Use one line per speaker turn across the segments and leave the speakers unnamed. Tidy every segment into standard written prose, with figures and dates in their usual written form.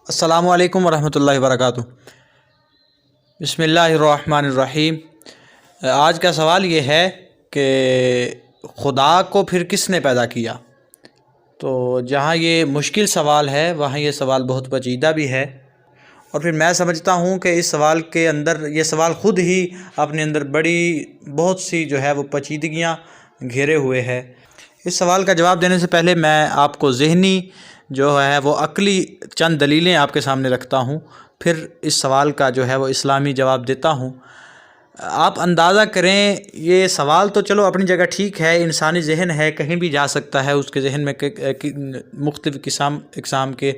السلام علیکم ورحمۃ اللہ وبرکاتہ۔ بسم اللہ الرحمن الرحیم۔ آج کا سوال یہ ہے کہ خدا کو پھر کس نے پیدا کیا؟ تو جہاں یہ مشکل سوال ہے وہاں یہ سوال بہت پیچیدہ بھی ہے، اور پھر میں سمجھتا ہوں کہ اس سوال کے اندر یہ سوال خود ہی اپنے اندر بہت سی جو ہے وہ پیچیدگیاں گھیرے ہوئے ہے۔ اس سوال کا جواب دینے سے پہلے میں آپ کو ذہنی جو ہے وہ عقلی چند دلیلیں آپ کے سامنے رکھتا ہوں، پھر اس سوال کا جو ہے وہ اسلامی جواب دیتا ہوں۔ آپ اندازہ کریں، یہ سوال تو چلو اپنی جگہ ٹھیک ہے، انسانی ذہن ہے، کہیں بھی جا سکتا ہے، اس کے ذہن میں مختلف اقسام کے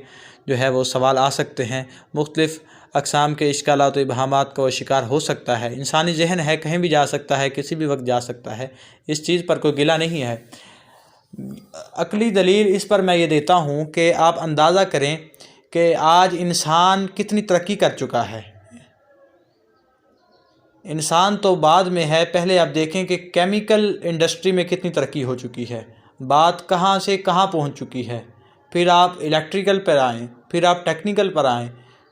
جو ہے وہ سوال آ سکتے ہیں، مختلف اقسام کے اشکالات و ابہامات کا وہ شکار ہو سکتا ہے۔ انسانی ذہن ہے، کہیں بھی جا سکتا ہے، کسی بھی وقت جا سکتا ہے، اس چیز پر کوئی گلہ نہیں ہے۔ عقلی دلیل اس پر میں یہ دیتا ہوں کہ آپ اندازہ کریں کہ آج انسان کتنی ترقی کر چکا ہے۔ انسان تو بعد میں ہے، پہلے آپ دیکھیں کہ کیمیکل انڈسٹری میں کتنی ترقی ہو چکی ہے، بات کہاں سے کہاں پہنچ چکی ہے، پھر آپ الیکٹریکل پر آئیں، پھر آپ ٹیکنیکل پر آئیں،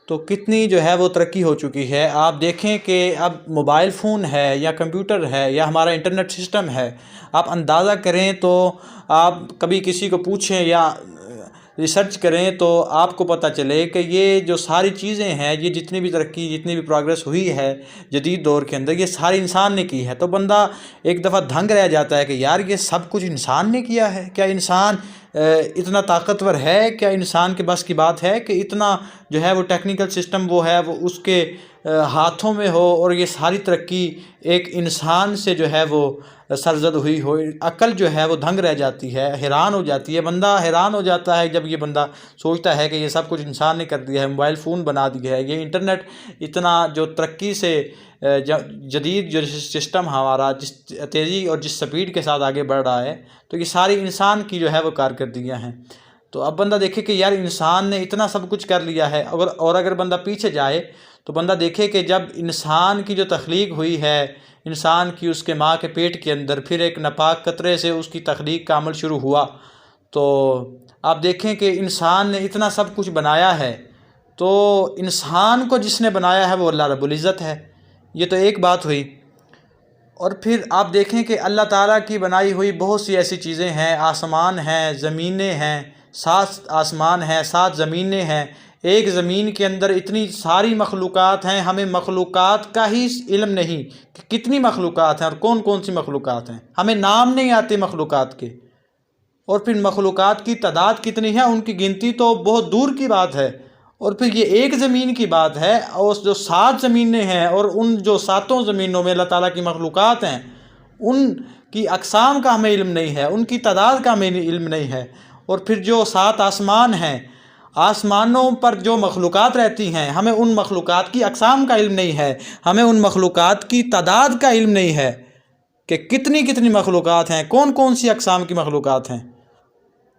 تو کتنی جو ہے وہ ترقی ہو چکی ہے۔ آپ دیکھیں کہ اب موبائل فون ہے یا کمپیوٹر ہے یا ہمارا انٹرنیٹ سسٹم ہے، آپ اندازہ کریں تو آپ کبھی کسی کو پوچھیں یا ریسرچ کریں تو آپ کو پتہ چلے کہ یہ جو ساری چیزیں ہیں، یہ جتنی بھی ترقی، جتنی بھی پروگریس ہوئی ہے جدید دور کے اندر، یہ ساری انسان نے کی ہے۔ تو بندہ ایک دفعہ دھنگ رہ جاتا ہے کہ یار یہ سب کچھ انسان نے کیا ہے؟ کیا انسان اتنا طاقتور ہے؟ کیا انسان کے بس کی بات ہے کہ اتنا جو ہے وہ ٹیکنیکل سسٹم وہ ہے وہ اس کے ہاتھوں میں ہو اور یہ ساری ترقی ایک انسان سے جو ہے وہ سرزد ہوئی ہو؟ عقل جو ہے وہ دھنگ رہ جاتی ہے، حیران ہو جاتی ہے، بندہ حیران ہو جاتا ہے جب یہ بندہ سوچتا ہے کہ یہ سب کچھ انسان نے کر دیا ہے، موبائل فون بنا دیا ہے، یہ انٹرنیٹ اتنا جو ترقی سے جدید جو سسٹم ہمارا جس تیزی اور جس سپیڈ کے ساتھ آگے بڑھ رہا ہے، تو یہ ساری انسان کی جو ہے وہ کارکردگیاں ہیں۔ تو اب بندہ دیکھے کہ یار انسان نے اتنا سب کچھ کر لیا ہے، اور اگر بندہ پیچھے جائے تو بندہ دیکھے کہ جب انسان کی جو تخلیق ہوئی ہے، انسان کی اس کے ماں کے پیٹ کے اندر، پھر ایک ناپاک قطرے سے اس کی تخلیق کا عمل شروع ہوا، تو آپ دیکھیں کہ انسان نے اتنا سب کچھ بنایا ہے، تو انسان کو جس نے بنایا ہے وہ اللہ رب العزت ہے۔ یہ تو ایک بات ہوئی، اور پھر آپ دیکھیں کہ اللہ تعالیٰ کی بنائی ہوئی بہت سی ایسی چیزیں ہیں، آسمان ہیں، زمینیں ہیں، 7 آسمان ہیں، 7 زمینیں ہیں، ایک زمین کے اندر اتنی ساری مخلوقات ہیں، ہمیں مخلوقات کا ہی علم نہیں کہ کتنی مخلوقات ہیں اور کون کون سی مخلوقات ہیں، ہمیں نام نہیں آتے مخلوقات کے، اور پھر مخلوقات کی تعداد کتنی ہے ان کی گنتی تو بہت دور کی بات ہے، اور پھر یہ ایک زمین کی بات ہے، اور جو 7 زمینیں ہیں اور ان جو 7 زمینوں میں اللہ تعالیٰ کی مخلوقات ہیں ان کی اقسام کا ہمیں علم نہیں ہے، ان کی تعداد کا ہمیں علم نہیں ہے، اور پھر جو 7 آسمان ہیں، آسمانوں پر جو مخلوقات رہتی ہیں، ہمیں ان مخلوقات کی اقسام کا علم نہیں ہے، ہمیں ان مخلوقات کی تعداد کا علم نہیں ہے کہ کتنی مخلوقات ہیں، کون کون سی اقسام کی مخلوقات ہیں۔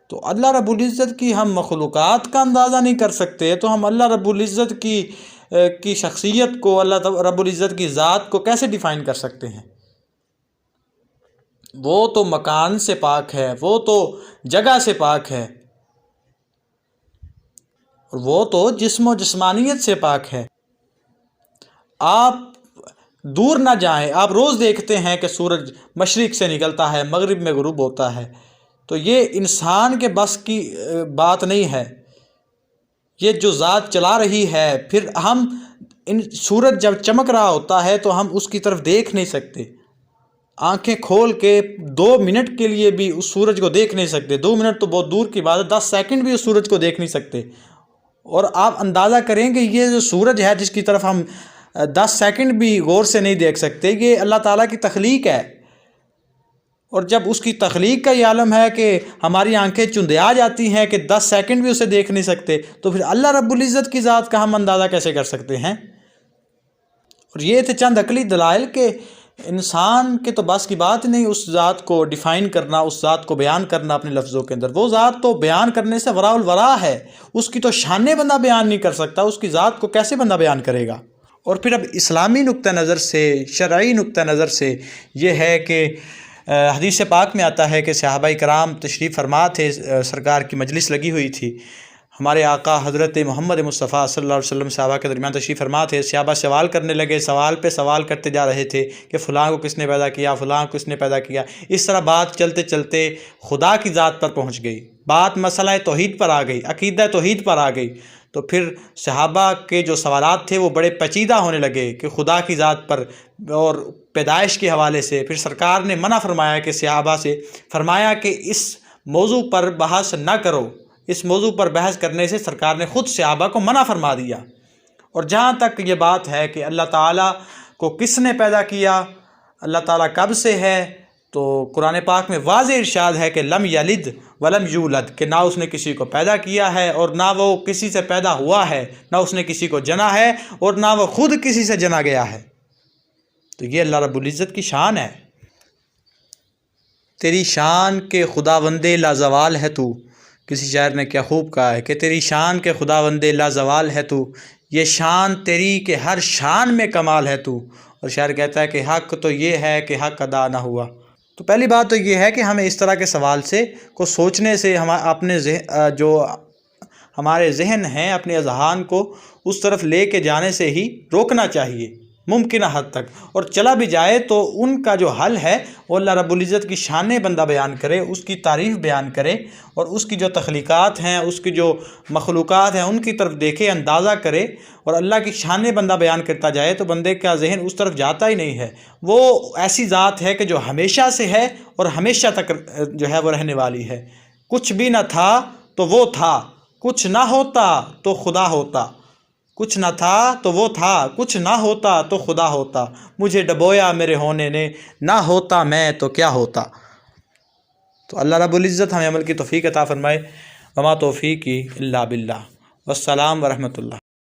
تو اللہ رب العزت کی ہم مخلوقات کا اندازہ نہیں کر سکتے، تو ہم اللہ رب العزت کی شخصیت کو، اللہ رب العزت کی ذات کو کیسے ڈیفائن کر سکتے ہیں؟ وہ تو مکان سے پاک ہے، وہ تو جگہ سے پاک ہے، اور وہ تو جسم و جسمانیت سے پاک ہے۔ آپ دور نہ جائیں، آپ روز دیکھتے ہیں کہ سورج مشرق سے نکلتا ہے، مغرب میں غروب ہوتا ہے، تو یہ انسان کے بس کی بات نہیں ہے، یہ جو ذات چلا رہی ہے۔ پھر ہم سورج جب چمک رہا ہوتا ہے تو ہم اس کی طرف دیکھ نہیں سکتے، آنکھیں کھول کے 2 منٹ کے لیے بھی اس سورج کو دیکھ نہیں سکتے، 2 منٹ تو بہت دور کی بات ہے، 10 سیکنڈ بھی اس سورج کو دیکھ نہیں سکتے، اور آپ اندازہ کریں کہ یہ جو سورج ہے جس کی طرف ہم 10 سیکنڈ بھی غور سے نہیں دیکھ سکتے، یہ اللہ تعالیٰ کی تخلیق ہے، اور جب اس کی تخلیق کا یہ عالم ہے کہ ہماری آنکھیں چندیا جاتی ہیں کہ 10 سیکنڈ بھی اسے دیکھ نہیں سکتے، تو پھر اللہ رب العزت کی ذات کا ہم اندازہ کیسے کر سکتے ہیں؟ اور یہ تھے چند عقلی دلائل کہ انسان کے تو بس کی بات نہیں اس ذات کو ڈیفائن کرنا، اس ذات کو بیان کرنا اپنے لفظوں کے اندر۔ وہ ذات تو بیان کرنے سے وراء الورا ہے، اس کی تو شانیں بندہ بیان نہیں کر سکتا، اس کی ذات کو کیسے بندہ بیان کرے گا؟ اور پھر اب اسلامی نقطہ نظر سے، شرعی نقطہ نظر سے یہ ہے کہ حدیث پاک میں آتا ہے کہ صحابہ کرام تشریف فرما تھے، سرکار کی مجلس لگی ہوئی تھی، ہمارے آقا حضرت محمد مصطفیٰ صلی اللہ علیہ وسلم صحابہ کے درمیان تشریف فرما تھے، صحابہ سوال کرنے لگے، سوال پہ سوال کرتے جا رہے تھے کہ فلاں کو کس نے پیدا کیا، فلاں کو کس نے پیدا کیا۔ اس طرح بات چلتے چلتے خدا کی ذات پر پہنچ گئی، بات مسئلہ توحید پر آ گئی، عقیدہ توحید پر آ گئی۔ تو پھر صحابہ کے جو سوالات تھے وہ بڑے پیچیدہ ہونے لگے کہ خدا کی ذات پر اور پیدائش کے حوالے سے۔ پھر سرکار نے منع فرمایا کہ صحابہ سے فرمایا کہ اس موضوع پر بحث نہ کرو، اس موضوع پر بحث کرنے سے سرکار نے خود صحابہ کو منع فرما دیا۔ اور جہاں تک یہ بات ہے کہ اللہ تعالیٰ کو کس نے پیدا کیا، اللہ تعالیٰ کب سے ہے، تو قرآن پاک میں واضح ارشاد ہے کہ لم یلد ولم یولد، کہ نہ اس نے کسی کو پیدا کیا ہے اور نہ وہ کسی سے پیدا ہوا ہے، نہ اس نے کسی کو جنا ہے اور نہ وہ خود کسی سے جنا گیا ہے۔ تو یہ اللہ رب العزت کی شان ہے۔ تیری شان کے خداوند لازوال ہے تو، کسی شاعر نے کیا خوب کہا ہے کہ تیری شان کے خداوند لازوال ہے تو، یہ شان تیری کہ ہر شان میں کمال ہے تو۔ اور شاعر کہتا ہے کہ حق تو یہ ہے کہ حق ادا نہ ہوا۔ تو پہلی بات تو یہ ہے کہ ہمیں اس طرح کے سوال سے کو سوچنے سے اپنے جو ہمارے ذہن ہیں، اپنے اذہان کو اس طرف لے کے جانے سے ہی روکنا چاہیے ممکنہ حد تک، اور چلا بھی جائے تو ان کا جو حل ہے وہ اللہ رب العزت کی شان بندہ بیان کرے، اس کی تعریف بیان کرے، اور اس کی جو تخلیقات ہیں، اس کی جو مخلوقات ہیں ان کی طرف دیکھے، اندازہ کرے، اور اللہ کی شان بندہ بیان کرتا جائے تو بندے کا ذہن اس طرف جاتا ہی نہیں ہے۔ وہ ایسی ذات ہے کہ جو ہمیشہ سے ہے اور ہمیشہ تک جو ہے وہ رہنے والی ہے۔ کچھ بھی نہ تھا تو وہ تھا، کچھ نہ ہوتا تو خدا ہوتا، کچھ نہ تھا تو وہ تھا، کچھ نہ ہوتا تو خدا ہوتا، مجھے ڈبویا میرے ہونے نے، نہ ہوتا میں تو کیا ہوتا۔ تو اللہ رب العزت ہمیں عمل کی توفیق عطا فرمائے۔ وما توفیقی الا باللہ۔ والسلام ورحمۃ اللہ۔